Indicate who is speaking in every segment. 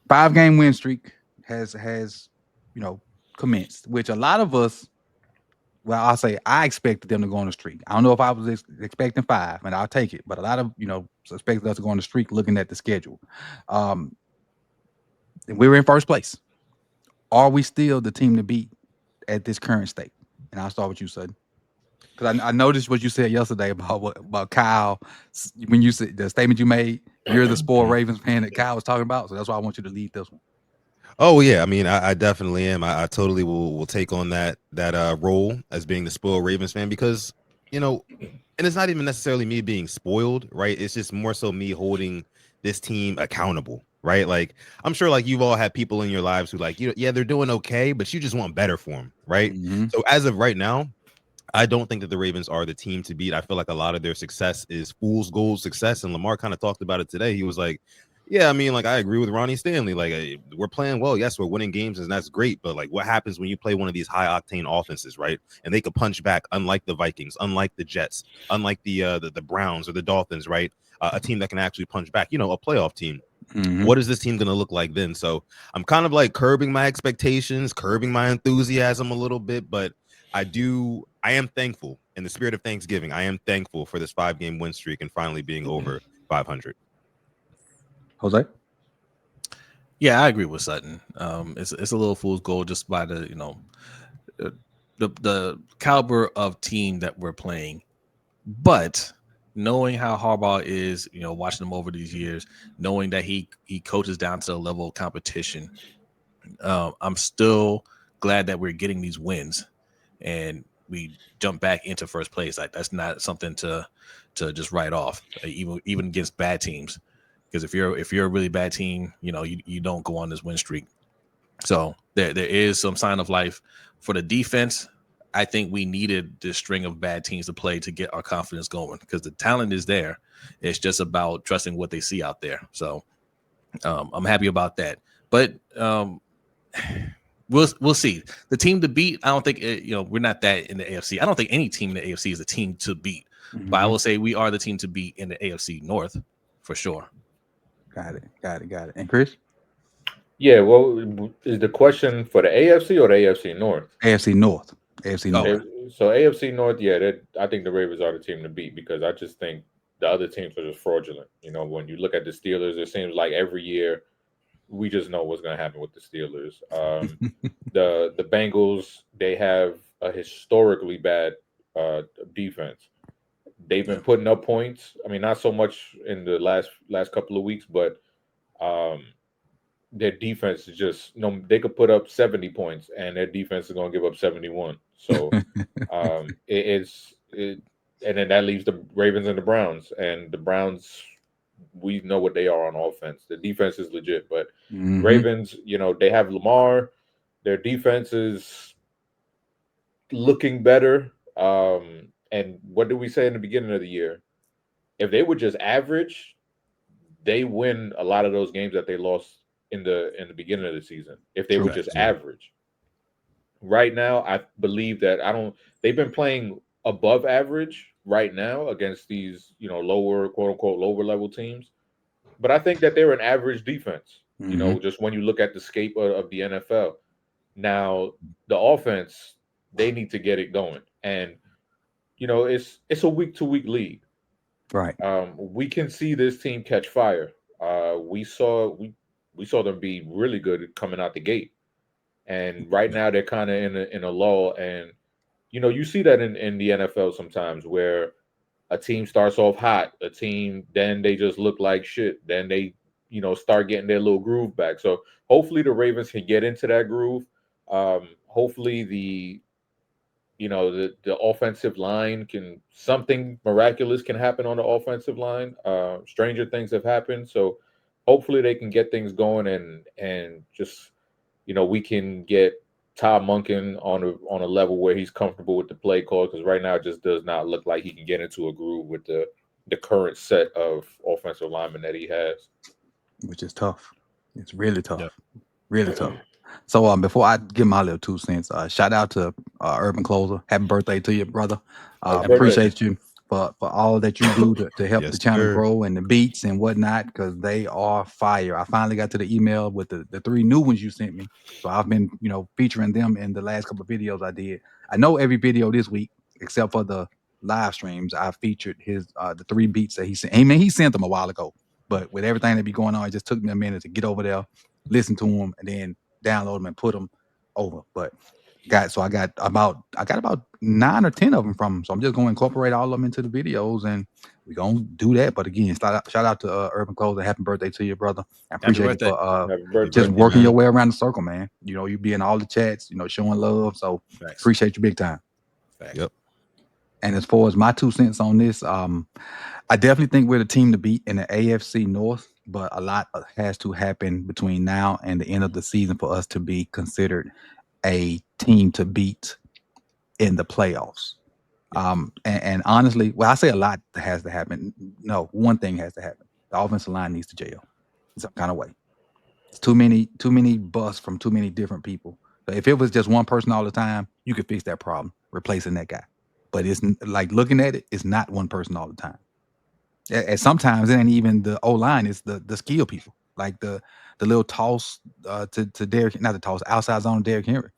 Speaker 1: 5-game win streak has commenced, which a lot of us. Well, I'll say I expected them to go on a streak. I don't know if I was expecting 5, and I'll take it. But a lot of expected us to go on a streak, looking at the schedule. Um, and we were in first place. Are we still the team to beat at this current state? And I'll start with you, Sutton. Because I noticed what you said yesterday about Kyle when you said the statement you made. You're the spoiled Ravens fan that Kyle was talking about, so that's why I want you to lead this one.
Speaker 2: Oh yeah, I mean, I definitely am. I totally will take on that role as being the spoiled Ravens fan because and it's not even necessarily me being spoiled, right? It's just more so me holding this team accountable, right? Like I'm sure, like you've all had people in your lives who like yeah, they're doing okay, but you just want better for them, right?
Speaker 1: Mm-hmm.
Speaker 2: So as of right now, I don't think that the Ravens are the team to beat. I feel like a lot of their success is fool's gold success. And Lamar kind of talked about it today. He was like, yeah, I mean, like, I agree with Ronnie Stanley. Like, we're playing well. Yes, we're winning games, and that's great. But, like, what happens when you play one of these high-octane offenses, right? And they could punch back, unlike the Vikings, unlike the Jets, unlike the Browns or the Dolphins, right? A team that can actually punch back, a playoff team.
Speaker 1: Mm-hmm.
Speaker 2: What is this team going to look like then? So I'm kind of, like, curbing my expectations, curbing my enthusiasm a little bit. But I am thankful in the spirit of Thanksgiving. I am thankful for this 5-game win streak and finally being over 500.
Speaker 1: Jose?
Speaker 3: Yeah, I agree with Sutton. It's a little fool's gold just by the the caliber of team that we're playing, but knowing how Harbaugh is, watching him over these years, knowing that he coaches down to the level of competition, I'm still glad that we're getting these wins, and we jump back into first place. Like that's not something to just write off, even against bad teams. Because if you're a really bad team, you don't go on this win streak. So there is some sign of life for the defense. I think we needed this string of bad teams to play to get our confidence going because the talent is there. It's just about trusting what they see out there. So I'm happy about that. But we'll see. The team to beat, I don't think we're not that in the AFC. I don't think any team in the AFC is a team to beat. Mm-hmm. But I will say we are the team to beat in the AFC North for sure.
Speaker 1: Got it. And Chris?
Speaker 4: Yeah, well, is the question for the AFC or the AFC North?
Speaker 1: AFC North. AFC North.
Speaker 4: So AFC North, yeah, I think the Ravens are the team to beat because I just think the other teams are just fraudulent. When you look at the Steelers, it seems like every year we just know what's going to happen with the Steelers. The Bengals, they have a historically bad defense. They've been putting up points. I mean, not so much in the last couple of weeks, but their defense is just they could put up 70 points and their defense is going to give up 71. So and then that leaves the Ravens and the Browns. And the Browns, we know what they are on offense. The defense is legit, but Ravens, they have Lamar. Their defense is looking better. And what did we say in the beginning of the year? If they were just average, they win a lot of those games that they lost in the beginning of the season. If they were just average. Right now, I believe that they've been playing above average right now against these, lower, quote unquote, lower level teams. But I think that they're an average defense, just when you look at the scape of the NFL. Now, the offense, they need to get it going. And it's a week-to-week league.
Speaker 1: Right.
Speaker 4: We can see this team catch fire. We saw them be really good coming out the gate, and right now they're kind of in a lull. And you see that in the NFL sometimes where a team starts off hot, then they just look like shit. Then they start getting their little groove back. So hopefully the Ravens can get into that groove. Hopefully the offensive line something miraculous can happen on the offensive line. Stranger things have happened. So hopefully they can get things going and just, we can get Todd Monken on a level where he's comfortable with the play call. Cause right now it just does not look like he can get into a groove with the current set of offensive linemen that he has.
Speaker 1: Which is tough. It's really tough. Yep. Really tough. So before I give my little 2 cents, shout out to Urban Closer. Happy birthday to you, brother. Appreciate you. for all that you do to help
Speaker 2: Yes,
Speaker 1: the channel
Speaker 2: sir.
Speaker 1: grow and the beats and whatnot, because they are fire. I finally got to the email with the 3 new ones you sent me. So I've been, featuring them in the last couple of videos I did. I know every video this week, except for the live streams, I featured his the 3 beats that he sent. He sent them a while ago. But with everything that be going on, it just took me a minute to get over there, listen to them, and then download them and put them over. But I got about 9 or 10 of them from him. So I'm just going to incorporate all of them into the videos, and we're going to do that. But again, shout out to Urban Clothes. Happy birthday to you, brother. I appreciate you for
Speaker 4: Happy birthday.
Speaker 1: just
Speaker 2: birthday,
Speaker 1: working
Speaker 2: man.
Speaker 1: your way around the circle, man. You be in all the chats, showing love. So
Speaker 3: Facts.
Speaker 1: appreciate you big time.
Speaker 3: Facts.
Speaker 2: Yep.
Speaker 1: And as far as my 2 cents on this, I definitely think we're the team to beat in the AFC North, but a lot has to happen between now and the end of the season for us to be considered a team to beat in the playoffs. And honestly, well, I say a lot has to happen. No, one thing has to happen. The offensive line needs to jail in some kind of way. It's too many busts from too many different people. So if it was just one person all the time, you could fix that problem, replacing that guy. But it's like looking at it, it's not one person all the time. And sometimes it ain't even the O line; it's the skill people, like the little toss to Derrick, not the toss, outside zone Derrick Henry.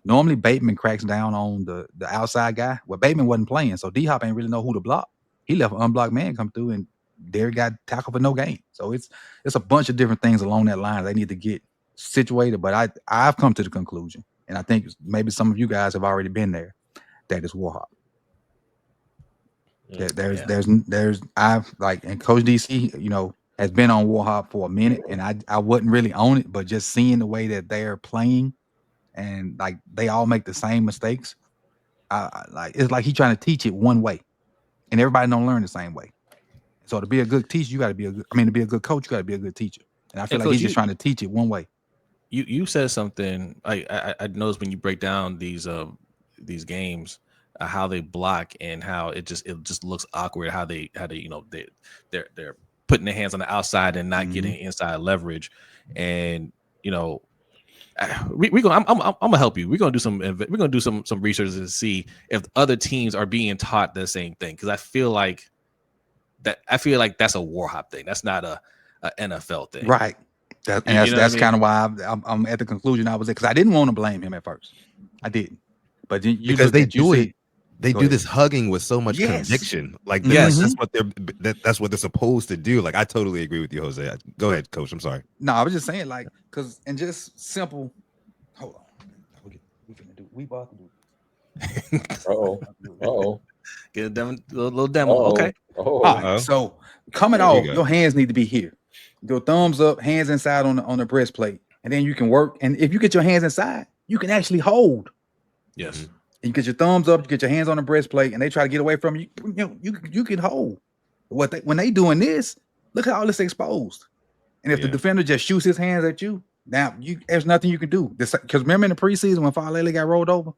Speaker 1: Normally Bateman cracks down on the outside guy. Well, Bateman wasn't playing, so D Hop ain't really know who to block. He left an unblocked man come through, and Derrick got tackled for no gain. So it's a bunch of different things along that line they need to get situated. But I've come to the conclusion, and I think maybe some of you guys have already been there, that is Warhawk. There's I've like, and Coach DC, has been on Warhawk for a minute, and I wasn't really on it, but just seeing the way that they're playing, and like they all make the same mistakes. Like it's like he trying to teach it one way, and everybody don't learn the same way. So to be a good teacher, you got to be to be a good coach, you got to be a good teacher. And I feel like
Speaker 3: Coach,
Speaker 1: he's just trying to teach it one way.
Speaker 3: You said something. I noticed when you break down these games, how they block and how it just looks awkward. How they they're putting their hands on the outside and not getting inside leverage, and we gonna I'm gonna help you. We're gonna do some research and see if other teams are being taught the same thing, because I feel like that's a Warhop thing. That's not a NFL thing,
Speaker 1: right? That's kind of why I'm at the conclusion I was at, because I didn't want to blame him at first. I didn't, but
Speaker 2: because they do it. They do this hugging with so much conviction. Like that's what they're supposed to do. Like I totally agree with you, Jose. Go ahead, Coach. I'm sorry.
Speaker 1: No, I was just saying, like, and just simple. Hold on, we about to
Speaker 4: do.
Speaker 3: Get a little demo. Okay.
Speaker 1: All right. So coming off, your hands need to be here. Your thumbs up, hands inside on the breastplate, and then you can work. And if you get your hands inside, you can actually hold.
Speaker 3: Yes.
Speaker 1: And you get your thumbs up, you get your hands on the breastplate, and they try to get away from you. You can hold. When they doing this, look at all this exposed. And if the defender just shoots his hands at you, now there's nothing you can do. Because remember in the preseason when Falele got rolled over,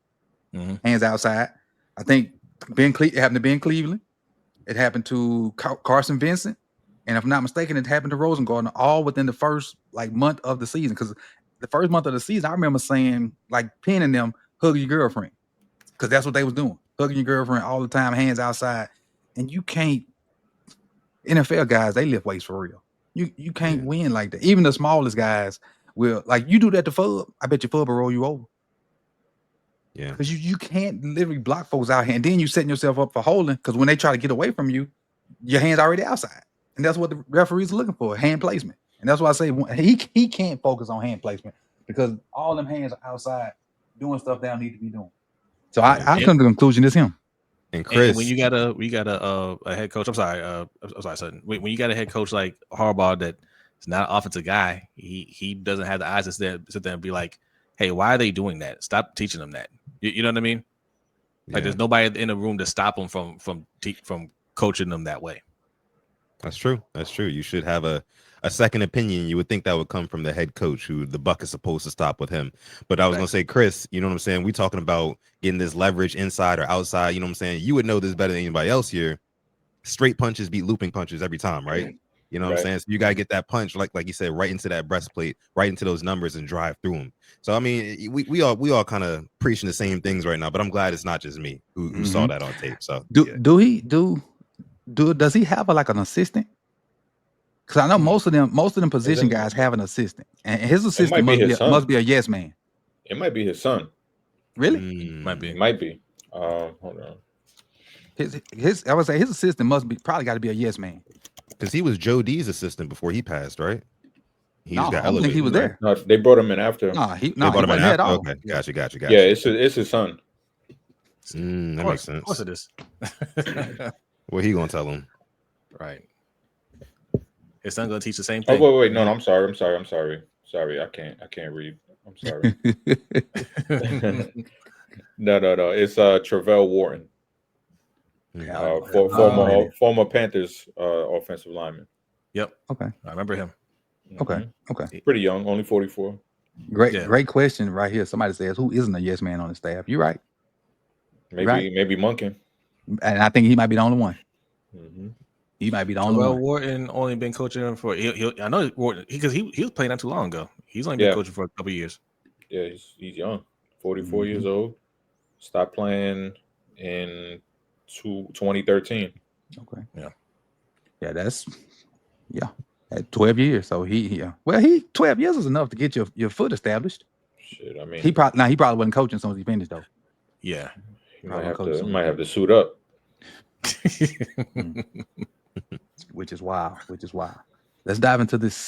Speaker 1: hands outside. I think it happened to Ben Cleveland. It happened to Carson Vincent, and if I'm not mistaken, it happened to Rosengarten, all within the first month of the season. Because the first month of the season, I remember saying, like, pinning them, hug your girlfriend, because that's what they was doing, hugging your girlfriend all the time, hands outside. And you can't. NFL guys, they lift weights for real. You can't win like that. Even the smallest guys will, like, you do that to Fub, I bet your Fub will roll you over.
Speaker 2: Yeah,
Speaker 1: because you can't literally block folks out here, and then you setting yourself up for holding, because when they try to get away from you, your hand's already outside, and that's what the referees are looking for, hand placement. And that's why I say he can't focus on hand placement, because all them hands are outside doing stuff they don't need to be doing. So I come to the conclusion it's him.
Speaker 3: And Chris, and when you got a head coach, I'm sorry, Sutton. When you got a head coach like Harbaugh that is not an offensive guy, he doesn't have the eyes to sit there and be like, hey, why are they doing that? Stop teaching them that. You know what I mean? Like, there's nobody in the room to stop them from coaching them that way.
Speaker 2: That's true. That's true. You should have a second opinion. You would think that would come from the head coach, who the buck is supposed to stop with him. But I was going to say, Chris, you know what I'm saying? We talking about getting this leverage inside or outside. You know what I'm saying? You would know this better than anybody else here. Straight punches beat looping punches every time, right? You know what I'm saying? So you got to get that punch, like you said, right into that breastplate, right into those numbers, and drive through them. So, I mean, we all kind of preaching the same things right now, but I'm glad it's not just me who saw that on tape. So
Speaker 1: does he have like an assistant? Because I know most of them position
Speaker 4: Isn't-
Speaker 1: guys have an assistant, and his
Speaker 4: might
Speaker 1: assistant
Speaker 4: be his son.
Speaker 1: must be a yes man.
Speaker 4: It might be his son.
Speaker 1: Really?
Speaker 3: Might
Speaker 4: It
Speaker 3: be.
Speaker 4: might be. Hold on.
Speaker 1: His I would say his assistant must be probably got to be a yes man.
Speaker 2: Because he was Joe D's assistant before he passed, right? He
Speaker 1: No,
Speaker 2: just got
Speaker 1: I don't think
Speaker 2: elevated.
Speaker 1: he was
Speaker 2: right?
Speaker 1: there.
Speaker 4: No, they brought him in after.
Speaker 1: No, he
Speaker 2: They brought him in
Speaker 1: wasn't there at
Speaker 2: after?
Speaker 1: all.
Speaker 2: Okay,
Speaker 1: Yeah.
Speaker 2: gotcha.
Speaker 4: Yeah, it's his son.
Speaker 2: That makes sense.
Speaker 3: Of course it is.
Speaker 2: What he gonna tell him?
Speaker 3: Right. His son gonna teach the same
Speaker 4: Oh
Speaker 3: thing.
Speaker 4: wait, no, I'm sorry. Sorry, I can't read. I'm sorry. No. It's Travell Wharton,
Speaker 1: Yeah,
Speaker 4: former Panthers offensive lineman.
Speaker 3: Yep.
Speaker 1: Okay.
Speaker 3: I remember him.
Speaker 1: Okay.
Speaker 4: Pretty young, only 44.
Speaker 1: Great question right here. Somebody says, who isn't a yes man on the staff? You're right.
Speaker 4: Maybe Monken.
Speaker 1: And I think he might be the only one.
Speaker 4: Mm-hmm.
Speaker 1: He might be the only
Speaker 3: Travell
Speaker 1: one.
Speaker 3: Wharton only been coaching for. I know Wharton because he was playing not too long ago. He's only been coaching for a couple years.
Speaker 4: Yeah, he's young, 44 years old. Stopped playing in 2013.
Speaker 1: Okay.
Speaker 3: Yeah.
Speaker 1: That's at 12 years. So he 12 years is enough to get your foot established.
Speaker 4: Shit, I mean,
Speaker 1: He probably wasn't coaching as soon as he finished though.
Speaker 3: Yeah.
Speaker 4: he might have to suit up.
Speaker 1: Which is wild. Let's dive into this